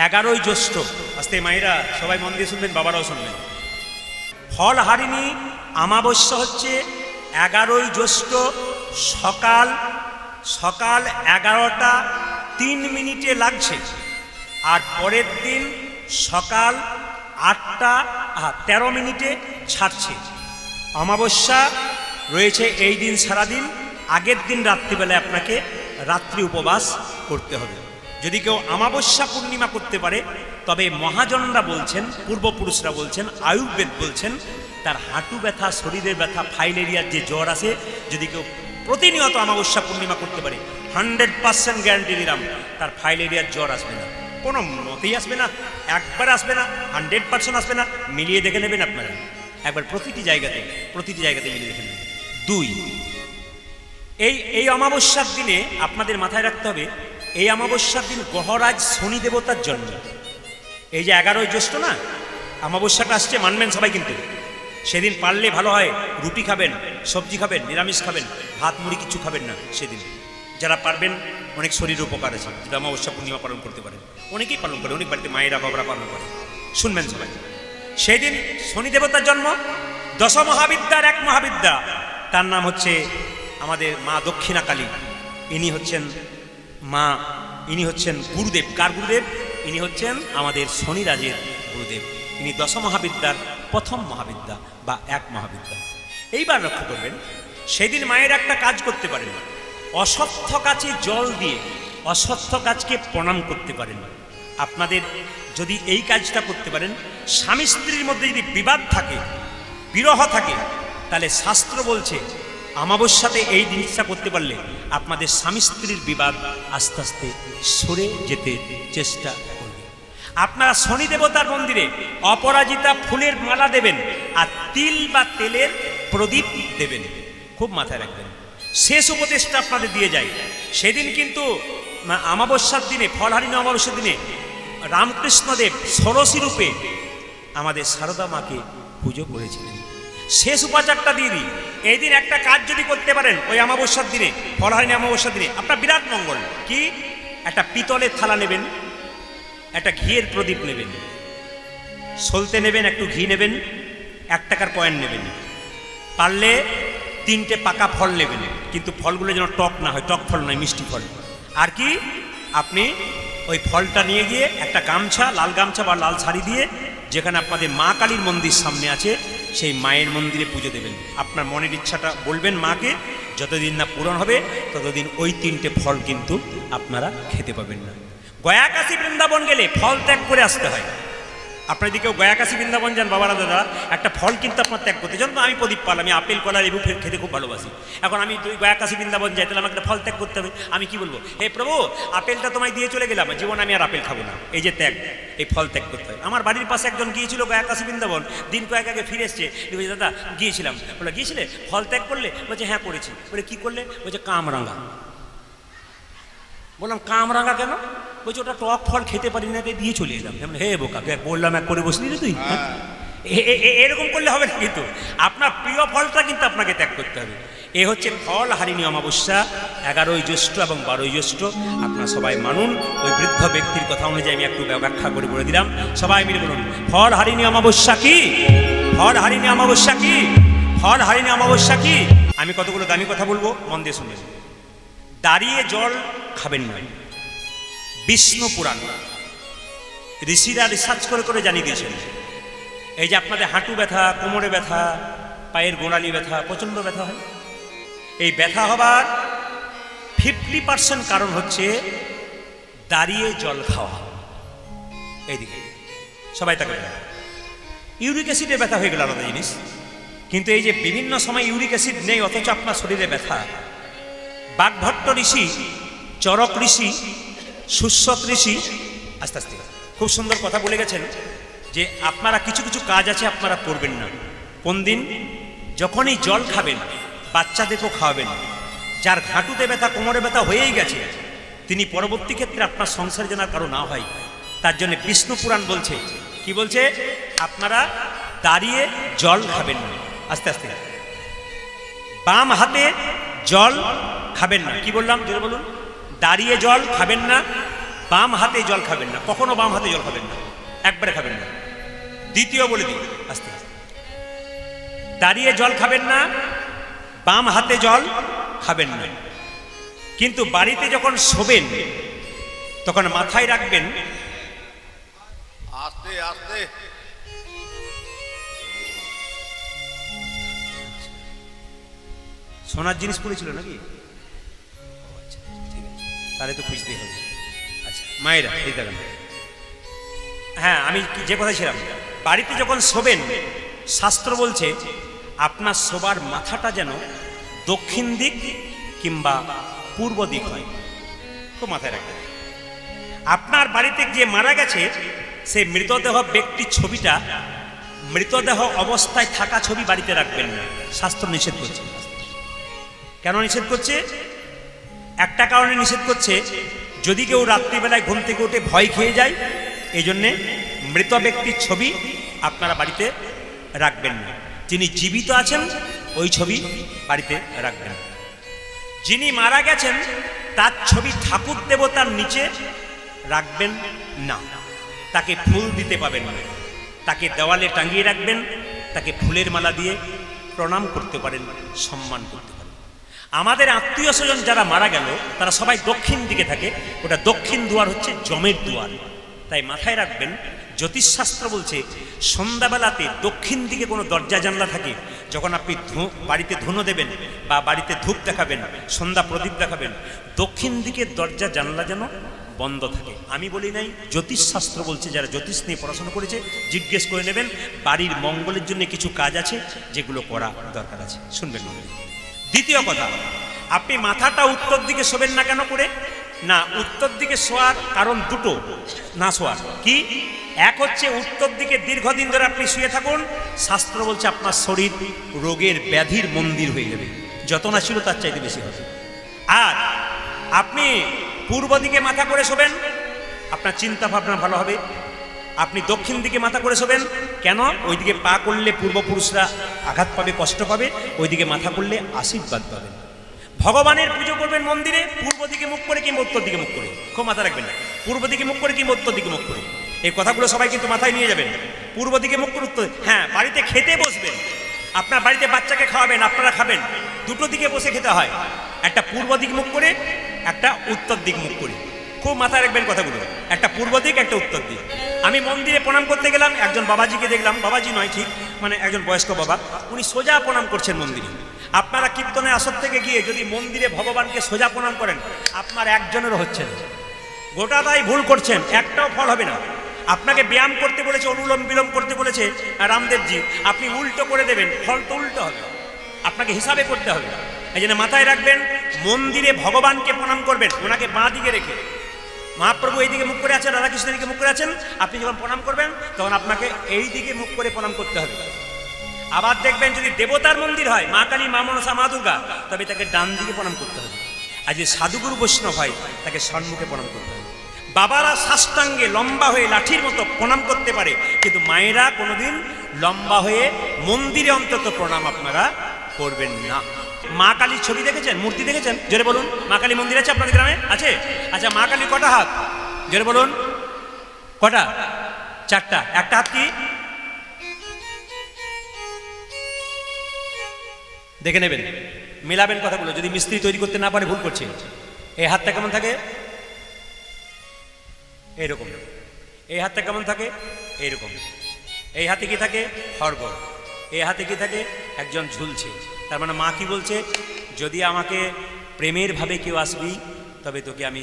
11ই জ্যৈষ্ঠ, আস্তে মায়েরা সবাই মন দিয়ে শুনবেন, বাবারাও শুনবেন। ফলহারিণী অমাবস্যা হচ্ছে 11ই জ্যৈষ্ঠ সকাল 11টা 3 মিনিটে লাগছে, আর পরের দিন সকাল 8টা 13 মিনিটে ছাড়ছে। অমাবস্যা রয়েছে এই দিন সারাদিন, আগের দিন রাত্রিবেলায় আপনাকে রাত্রি উপবাস করতে হবে। যদি কেউ অমাবস্যা পূর্ণিমা করতে পারে, তবে মহাজনরা বলছেন, পূর্বপুরুষরা বলছেন, আয়ুর্বেদ বলছেন, তার হাঁটু ব্যথা, শরীরের ব্যথা, ফাইলেরিয়ার যে জ্বর আছে, যদি কেউ প্রতিনিয়ত অমাবস্যা পূর্ণিমা করতে পারে, 100% গ্যারান্টি দিলাম তার ফাইলেরিয়ার জ্বর আসবে না, কোনো মতেই আসবে না, একবার আসবে না, 100% আসবে না। মিলিয়ে দেখে নেবেন আপনারা একবার, প্রতিটি জায়গাতে মিলিয়ে দেখে নেবেন। 2, এই অমাবস্যার দিনে আপনাদের মাথায় রাখতে হবে, এই অমাবস্যার দিন গ্রহরাজ শনি দেবতার জন্ম। এই যে 11ই জ্যৈষ্ঠ না, অমাবস্যাটা আসছে, মানবেন সবাই, কিন্তু সেদিন পারলে ভালো হয় রুটি খাবেন, সবজি খাবেন, নিরামিষ খাবেন, ভাত মুড়ি কিছু খাবেন না সেদিন। যারা পারবেন, অনেক শরীর উপকার আছে, যদি অমাবস্যা পূর্ণিমা পালন করতে পারেন, অনেকেই পালন করে, অনেক বাড়িতে মায়েরা বাবারা পালন করে, শুনবেন সবাই। সেই দিন শনি দেবতার জন্ম। 10 মহাবিদ্যার এক মহাবিদ্যা, তার নাম হচ্ছে আমাদের মা দক্ষিণা কালী। ইনি হচ্ছেন মা, ইনি হচ্ছেন গুরুদেব। কার গুরুদেব? ইনি হচ্ছেন আমাদের শনিরাজের গুরুদেব। ইনি 10 মহাবিদ্যার প্রথম মহাবিদ্যা বা এক মহাবিদ্যা। এইবার লক্ষ্য করবেন, সেদিন মায়ের একটা কাজ করতে পারেন, অশ্বত্থ গাছে জল দিয়ে অশ্বত্থ গাছকে প্রণাম করতে পারেন। আপনাদের যদি এই কাজটা করতে পারেন, স্বামী স্ত্রীর মধ্যে যদি বিবাদ থাকে, বিরহ থাকে, তাহলে শাস্ত্র বলছে অমাবস্যাতে এই জিনিসটা করতে পারলে আপনাদের স্বামী স্ত্রীর বিবাদ আস্তে আস্তে সরে যেতে চেষ্টা করবে। আপনারা শনি দেবতার মন্দিরে অপরাজিতা ফুলের মালা দেবেন, আর তিল বা তেলের প্রদীপ দেবেন। খুব মাথায় রাখবেন, শেষ উপদেশটা আপনাদের দিয়ে যায়। সেদিন কিন্তু অমাবস্যার দিনে, ফলহারিণী অমাবস্যার দিনে রামকৃষ্ণদেব ষোড়শী রূপে আমাদের সারদা মাকে পুজো করেছিলেন। শেষ উপাচারটা দিয়ে দিই, এই দিন একটা কাজ যদি করতে পারেন, ওই অমাবস্যার দিনে, ফলহারিণী অমাবস্যার দিনে, আপনার বিরাট মঙ্গল। কি? একটা পিতলের থালা নেবেন, একটা ঘিয়ের প্রদীপ নেবেন, সলতে নেবেন, একটু ঘি নেবেন, 1 টাকার কয়েন নেবেন, পারলে 3টে পাকা ফল নেবেন, কিন্তু ফলগুলো যেন টক না হয়, টক ফল নয়, মিষ্টি ফল। আর কি, আপনি ওই ফলটা নিয়ে গিয়ে একটা গামছা, লাল গামছা বা লাল শাড়ি দিয়ে, যেখানে আপনাদের মা কালীর মন্দির সামনে আছে, সেই মায়ের মন্দিরে পুজো দেবেন। আপনার মনের ইচ্ছাটা বলবেন মাকে, যতদিন না পূরণ হবে ততদিন ওই 3টে ফল কিন্তু আপনারা খেতে পাবেন না। গয়া কাশী বৃন্দাবন গেলে ফল ত্যাগ করে আসতে হয়। আপনার যদি কেউ গয়া কাশী বৃন্দাবন যান, বাবারা দাদা, একটা ফল কিন্তু আপনার ত্যাগ করতে চান। আমি প্রদীপ পাল, আমি আপেল, কলা, লেবু খেতে খুব ভালোবাসি। এখন আমি গয়া কাশী বৃন্দাবন যাই, তাহলে আমাকে একটা ফল ত্যাগ করতে হবে। আমি কি বলবো, হে প্রভু, আপেলটা তোমায় দিয়ে চলে গেলাম, জীবন আমি আর আপেল খাবো না। এই যে ত্যাগ, এই ফল ত্যাগ করতে হয়। আমার বাড়ির পাশে একজন গিয়েছিল গয়া কাশী বৃন্দাবন, দিন কয়েক আগে ফিরে এসছে। বলছে, দাদা গিয়েছিলাম। বলে, গিয়েছিলে, ফল ত্যাগ করলে? বলছে, হ্যাঁ করেছি। বলে, কি করলে? বলছে, কামরাঙা। বললাম, কামরাঙা কেন? বলছে, ওটা টক ফল খেতে পারি না, দিয়ে চলে এলাম। হে বোকা, বললাম এক করে বসলি রে তুই। এরকম করলে হবে না, কিন্তু আপনার প্রিয় ফলটা কিন্তু আপনাকে ত্যাগ করতে হবে। এ হচ্ছে ফলহারিণী অমাবস্যা, 11ই জ্যৈষ্ঠ এবং 12ই জ্যৈষ্ঠ। আপনারা সবাই মানুন। ওই বৃদ্ধ ব্যক্তির কথা অনুযায়ী আমি একটু ব্যাখ্যা করে বলে দিলাম, সবাই মিলে বলুন, ফলহারিণী অমাবস্যা কি? ফলহারিণী অমাবস্যা কি? ফলহারিণী অমাবস্যা কি? আমি কতগুলো দামি কথা বলবো, মন দিয়ে শুনবেন। দাঁড়িয়ে জল খাবেন না, বিষ্ণু পুরাণ ঋষিরা রিসার্চ করে করে জানিয়ে দিয়েছেন। এই যে আপনাদের হাঁটু ব্যথা, কোমরে ব্যথা, পায়ের গোড়ালি ব্যথা, প্রচণ্ড ব্যথা হয়, এই ব্যথা হবার 50% কারণ হচ্ছে দাঁড়িয়ে জল খাওয়া। এইদিকে সবাই তাকে, ইউরিক অ্যাসিডে ব্যথা হয়ে গেল আলাদা জিনিস, কিন্তু এই যে বিভিন্ন সময় ইউরিক অ্যাসিড নেই অথচ আপনার শরীরে ব্যথা। বাগভট্ট ঋষি, চরক ঋষি, সুশ্রত ঋষি আস্তে আস্তে খুব সুন্দর কথা বলে গেছেন যে আপনারা কিছু কিছু কাজ আছে আপনারা করবেন না। কোন দিন? যখনই জল খাবেন, বাচ্চাদেরকেও খাওয়াবেন। যার ঘাঁটুতে ব্যথা, কোমরে ব্যথা হয়েই গেছে, তিনি পরবর্তী ক্ষেত্রে আপনার সংসার যেন কারো না হয়, তার জন্য বিষ্ণু পুরাণ বলছে, কি বলছে? আপনারা দাঁড়িয়ে জল খাবেন না। আস্তে আস্তে বাম হাতে জল খাবেন না। কি বললাম? জোরে বলুন। দাঁড়িয়ে জল খাবেন না, বাম হাতে জল খাবেন না, কখনো বাম হাতে জল খাবেন না, একবারে খাবেন না। দ্বিতীয় বলে দিই আস্তে আস্তে, দাঁড়িয়ে জল খাবেন না, বাম হাতে জল খাবেন না। কিন্তু বাড়িতে যখন শোবেন তখন মাথায় রাখবেন, আস্তে আস্তে, সোনার জিনিস পড়েছিল নাকি? আচ্ছা ঠিক আছে, তাহলে তো খুঁজতেই হবে। আচ্ছা মায়েরা এই দেখেন, হ্যাঁ আমি যে কথা ছিলাম, বাড়িতে যখন শোবেন শাস্ত্র বলছে আপনার শোবার মাথাটা যেন দক্ষিণ দিক কিংবা পূর্ব দিক হয়, খুব মাথায় রাখবেন। আপনার বাড়িতে যে মারা গেছে সেই মৃতদেহ ব্যক্তির ছবিটা, মৃতদেহ অবস্থায় থাকা ছবি বাড়িতে রাখবেন না, শাস্ত্র নিষেধ করছে। কেন নিষেধ করছে? একটা কারণে নিষেধ করছে, যদি কেউ রাত্রিবেলায় ঘুম থেকে উঠে ভয় খেয়ে যায়, এই জন্যে মৃত ব্যক্তির ছবি আপনারা বাড়িতে রাখবেন না। যিনি জীবিত আছেন ওই ছবি বাড়িতে রাখবেন। যিনি মারা গেছেন তার ছবি ঠাকুর দেবতার নিচে রাখবেন না, তাকে ফুল দিতে পাবেন না, তাকে দেওয়ালে টাঙিয়ে রাখবেন, তাকে ফুলের মালা দিয়ে প্রণাম করতে পারেন, সম্মান করতে পারেন। আমাদের আত্মীয় স্বজন যারা মারা গেল তারা সবাই দক্ষিণ দিকে থাকে, ওটা দক্ষিণ দুয়ার হচ্ছে জমের দুয়ার। তাই মাথায় রাখবেন, জ্যোতিষশাস্ত্র বলছে সন্ধ্যাবেলাতে দক্ষিণ দিকে কোনো দরজা জানলা থাকে, যখন আপনি বাড়িতে ধুনো দেবেন বা বাড়িতে ধূপ দেখাবেন, সন্ধ্যা প্রদীপ দেখাবেন, দক্ষিণ দিকের দরজা জানলা যেন বন্ধ থাকে। আমি বলি নাই, জ্যোতিষশাস্ত্র বলছে। যারা জ্যোতিষ নিয়ে পড়াশোনা করেছে জিজ্ঞেস করে নেবেন, বাড়ির মঙ্গলের জন্য কিছু কাজ আছে যেগুলো করা দরকার আছে, শুনবেন। দ্বিতীয় কথা, আপনি মাথাটা উত্তর দিকে শোবেন না কেন করে? না, উত্তর দিকে শোয়ার কারণ দুটো না শোয়ার কি, এক হচ্ছে উত্তর দিকে দীর্ঘদিন ধরে আপনি শুয়ে থাকুন, শাস্ত্র বলছে আপনার শরীর রোগের ব্যাধির মন্দির হয়ে যাবে, যত না ছিল তার চাইতে বেশি হবে। আর আপনি পূর্ব দিকে মাথা করে শোবেন, আপনার চিন্তা ভাবনা ভালো হবে। আপনি দক্ষিণ দিকে মাথা করে শোবেন, কেন? ওইদিকে পা করলে পূর্বপুরুষরা আঘাত পাবে, কষ্ট পাবে, ওইদিকে মাথা করলে আশীর্বাদ পাবেন। ভগবানের পুজো করবেন মন্দিরে পূর্ব দিকে মুখ করে কিংবা উত্তর দিকে মুখ করে, খুব মাথা রাখবেন না, পূর্ব দিকে মুখ করে কিংবা উত্তর দিকে মুখ করে। এই কথাগুলো সবাই কিন্তু মাথায় নিয়ে যাবেন, পূর্ব দিকে মুখ করে, উত্তর। হ্যাঁ, বাড়িতে খেতে বসবেন, আপনার বাড়িতে বাচ্চাকে খাওয়াবেন, আপনারা খাবেন, দুটো দিকে বসে খেতে হয়, একটা পূর্ব দিক মুখ করে, একটা উত্তর দিক মুখ করে। খুব মাথায় রাখবেন কথাগুলো, একটা পূর্ব দিক, একটা উত্তর দিক। আমি মন্দিরে প্রণাম করতে গেলাম, একজন বাবাজিকে দেখলাম, বাবাজি নয় ঠিক, মানে একজন বয়স্ক বাবা, উনি সোজা প্রণাম করছেন মন্দিরে। আপনারা কীর্তনের আসর থেকে গিয়ে যদি মন্দিরে ভগবানকে সোজা প্রণাম করেন, আপনার একজনেরও হচ্ছে না, গোটাটাই ভুল করছেন, একটাও ফল হবে না। আপনাকে ব্যায়াম করতে বলেছে, অনুলোম বিলোম করতে বলেছে রামদেবজি, আপনি উল্টো করে দেবেন, ফল তো উল্টো হবে, আপনাকে হিসাবে করতে হবে। এই জন্য মাথায় রাখবেন, মন্দিরে ভগবানকে প্রণাম করবেন ওনাকে বাঁ দিকে রেখে। মহাপ্রভু এই দিকে মুখ করে আছেন, রাধাকৃষ্ণের দিকে মুখ করে আছেন, আপনি যখন প্রণাম করবেন তখন আপনাকে এই দিকে মুখ করে প্রণাম করতে হবে। আবার দেখবেন যদি দেবতার মন্দির হয়, মা কালী, মা মনসা, মা দুর্গা, তবে তাকে ডান দিকে প্রণাম করতে হবে। আর যে সাধুগুরু বৈষ্ণব হয় তাকে সম্মুখে প্রণাম করতে হবে। বাবারা সাষ্টাঙ্গে লম্বা হয়ে লাঠির মতো প্রণাম করতে পারে, কিন্তু মায়েরা কোনোদিন লম্বা হয়ে মন্দিরে অন্তত প্রণাম আপনারা করবেন না। মা কালীর ছবি দেখেছেন, মূর্তি দেখেছেন? জোরে বলুন। মা কালী মন্দির আছে আপনাদের গ্রামে? আছে? আচ্ছা, মা কালী কটা হাত? জোরে বলুন। কটা? চারটা। একটা হাত কি? দেখে নেবেন, মেলাবেন কথাগুলো। যদি মিস্ত্রি তৈরি করতে না পারে ভুল করছে। এই হাতটা কেমন থাকে? এইরকম। এই হাতটা কেমন থাকে? এইরকম। এই হাতে কি থাকে? খড়গ। এই হাতে কি থাকে? একজন ঝুলছে। তার মানে মা কি বলছে? যদি আমাকে প্রেমের ভাবে কেউ আসবি তবে তোকে আমি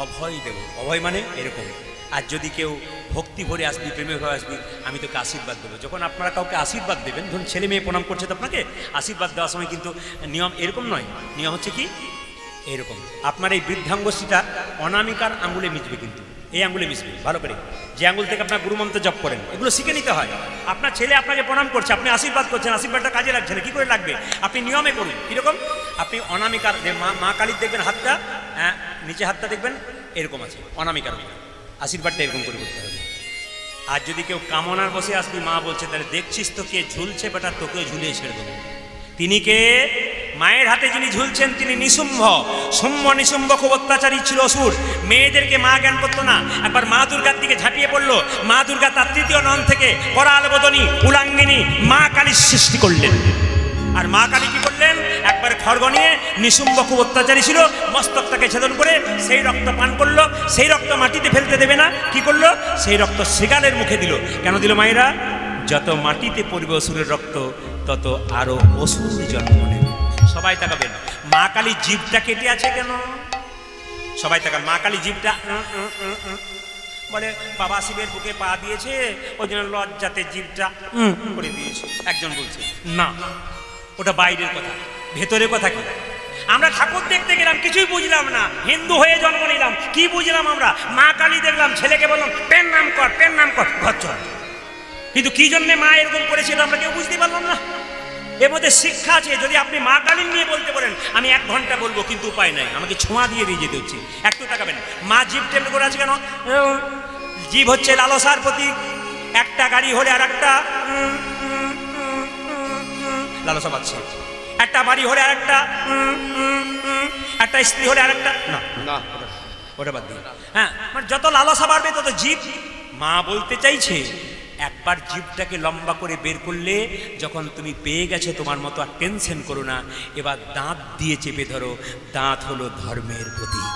অভয় দেব। অভয় মানে এরকম। আর যদি কেউ ভক্তি ভরে আসবি, প্রেমে ভাবে আসবি, আমি তোকে আশীর্বাদ দেবো। যখন আপনারা কাউকে আশীর্বাদ দেবেন, ধরুন ছেলে মেয়ে প্রণাম করছে, তো আপনাকে আশীর্বাদ দেওয়ার সময় কিন্তু নিয়ম এরকম নয়। নিয়ম হচ্ছে কি? এরকম। আপনার এই বৃদ্ধাঙ্গুষ্ঠীটা অনামিকার আঙুলে মিশবে, কিন্তু এই আঙুলে মিশবে ভালো করে। যে আঙুল থেকে আপনার গুরুমন্ত্র জপ করেন, এগুলো শিখে নিতে হয়। আপনার ছেলে আপনাকে প্রণাম করছে, আপনি আশীর্বাদ করছেন, আশীর্বাদটা কাজে লাগছে না, কী করে লাগবে? আপনি নিয়মে করুন। কীরকম? আপনি অনামিকার, মা কালীর দেখবেন হাতটা, নিচে হাতটা দেখবেন এরকম আছে, অনামিকার আশীর্বাদটা এরকম করে করতে হবে। আর যদি কেউ কামনার বসে আসবি, মা বলছে, তাহলে দেখছিস তো কে ঝুলছে বেটা, তোকেও ঝুলিয়ে ছেড়ে দেবো। তিনি কে? মায়ের হাতে যিনি ঝুলছেন তিনি নিশুম্ভ। নিশুম্ভ খুব অত্যাচারী ছিল, অসুর। মেয়েদেরকে মা জ্ঞান করতো না। একবার মা দুর্গার দিকে ঝাঁপিয়ে পড়লো। মা দুর্গা তার তৃতীয় নন থেকে করাল বদনী উলাঙ্গিনী মা কালীর সৃষ্টি করলেন। আর মা কালী কি করলেন? একবার খড়গ নিয়ে, নিশুম্ভ খুব অত্যাচারী ছিল, মস্তকটাকে ছেদন করে সেই রক্ত পান করলো। সেই রক্ত মাটিতে ফেলতে দেবে না, কি করলো? সেই রক্ত শৃগালের মুখে দিল। কেন দিল মায়েরা? যত মাটিতে পড়বে অসুরের রক্ত, তত আরো অসুর জন্ম নেবে। সবাই তাকাবেন, মা কালী জিভটা কেটে আছে কেন? সবাই তাকান, মা কালী জিভটা বলে বাবা শিবের বুকে পা দিয়েছে, ওই জন্য লজ্জাতে জিভটা করে দিয়েছে। একজন বলছে না, ওটা বাইরের কথা, ভেতরের কথা কি? আমরা ঠাকুর দেখতে গেলাম, কিছুই বুঝলাম না, হিন্দু হয়ে জন্ম নিলাম, কি বুঝলাম আমরা? মা কালী দেখলাম, ছেলেকে বললাম পেন নাম কর, পেন নাম কর, ঘর চল। কিন্তু কি জন্যে মা এরকম করেছিল আমরা কেউ বুঝতে পারলাম না। এর মধ্যে শিক্ষা আছে। যদি আপনি মা কালীর নিয়ে বলতে পারেন, আমি 1 ঘন্টা বলবো, কিন্তু উপায় নাই, আমাকে ছোঁয়া দিয়ে যেতে হচ্ছে। একটু তাকাবেন, মা জিভ টেনে করে আছে কেন? জিভ হচ্ছে লালসার প্রতীক। একটা গাড়ি হলে আর একটা লালসা পাচ্ছে, একটা বাড়ি হলে আর একটা স্ত্রী হলে আর একটা না, ওটা বাদ দিয়ে। হ্যাঁ, মানে যত লালসা বাড়বে তত জিভ। মা বলতে চাইছে, একবার জিভটাকে লম্বা করে বের করলে, যখন তুমি পেয়ে গেছো তোমার মতো আর টেনশন করো না, এবার দাঁত দিয়ে চেপে ধরো। দাঁত হলো ধর্মের প্রতীক।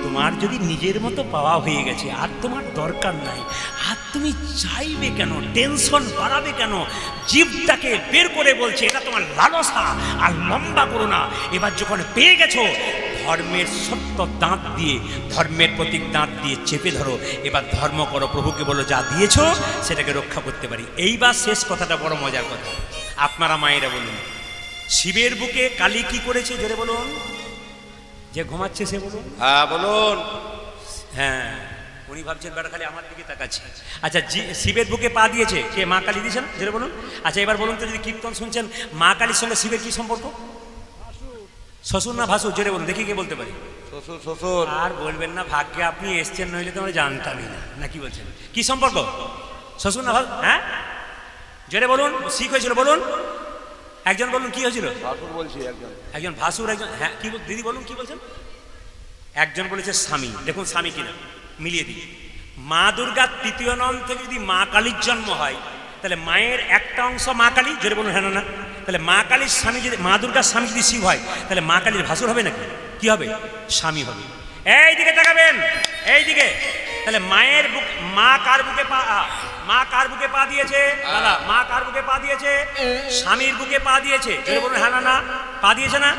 তোমার যদি নিজের মতো পাওয়া হয়ে গেছে, আর তোমার দরকার নাই, আর তুমি চাইবে কেন? টেনশন বাড়াবে কেন? জিভটাকে বের করে বলছে এটা তোমার লালসা, আর লম্বা করো না। এবার যখন পেয়ে গেছো, ধর্মের সত্য দাঁত দিয়ে, ধর্মের প্রতীক দাঁত দিয়ে চেপে ধরো। এবার ধর্ম করো, প্রভুকে বলো যা দিয়েছো সেটাকে রক্ষা করতে পারি। এইবার শেষ কথাটা বড় মজার কথা। আপনারা মায়েরা বলুন, শিবের বুকে কালী কি করেছে? জোরে বলুন। যে ঘুমাচ্ছে সে বলুন। হ্যাঁ বলুন। হ্যাঁ, উনি ভাবছেন বেটা খালি আমার দিকে তাকাচ্ছে। আচ্ছা, শিবের বুকে পা দিয়েছে কে? মা কালী দিয়েছেন, জোরে বলুন। আচ্ছা, এবার বলুন তো, যদি কীর্তন শুনছেন, মা কালীর সঙ্গে শিবের কি সম্পর্ক? শ্বশুর না ভাসুর? জোরে বলুন দেখি, কে বলতে পারি? শ্বশুর। শ্বশুর। আর বলবেন না, ভাগ্যে আপনি এসছেন, নইলে তো আমরা জানতামই না। না কি বলছেন? কি সম্পর্ক? শ্বশুর না ভাসুর? হ্যাঁ, জোরে বলুন। শিখ হয়েছিল বলুন। একজন বলুন কি হয়েছিল? ভাসুর বলছি। একজন ভাসুর, একজন হ্যাঁ কি দিদি বলুন কি বলছেন? একজন বলেছে স্বামী। দেখুন স্বামী কিনা, মিলিয়ে দিই। মা দুর্গার তৃতীয় নন থেকে যদি মা কালীর জন্ম হয়, তাহলে মায়ের একটা অংশ মা কালী। জোরে বলুন হ্যাঁ না? তাহলে মা কালীর স্বামী যদি, মা দুর্গার স্বামী যদি শিব হয়, তাহলে মা কালীর ভাসুর হবে নাকি? কি হবে? স্বামী হবে। এই দিকে তাকাবেন, এই দিকে। তাহলে মায়ের বুক, মা কার বুকে পা, মা কার বুকে পা দিয়েছে? দাদা, মা কার বুকে পা দিয়েছে? স্বামীর বুকে পা দিয়েছে। জোরে বলুন হ্যাঁ না? পা দিয়েছে না?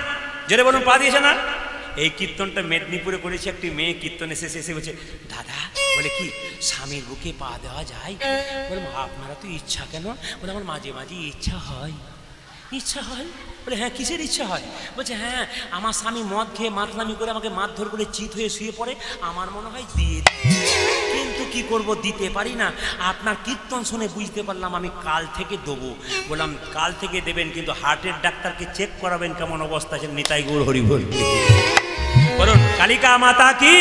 জোরে বলুন পা দিয়েছে না? এই কীর্তনটা মেদিনীপুরে করেছে একটি মেয়ে। কীর্তন এসে বলছে, দাদা বলে কি স্বামীর বুকে পা দেওয়া যায়? বলে আপনারা তো ইচ্ছা কেন? বলে আমার মাঝে মাঝে ইচ্ছা হয়। ইচ্ছা হয়? বলে হ্যাঁ, কিসের ইচ্ছা হয়? বলছে হ্যাঁ, আমার স্বামী মদ খেয়ে মাতলামি করে আমাকে মারধর করে চিত হয়ে শুয়ে পড়ে, আমার মনে হয় দিয়ে দিই, কিন্তু কি করব, দিতে পারি না। আপনার কীর্তন শুনে বুঝতে পারলাম, আমি কাল থেকে দেবো। বললাম কাল থেকে দেবেন, কিন্তু হার্টের ডাক্তারকে চেক করাবেন কেমন অবস্থা আছে। নিতাই গৌর হরি বল। বলুন কালিকা মাতা কি?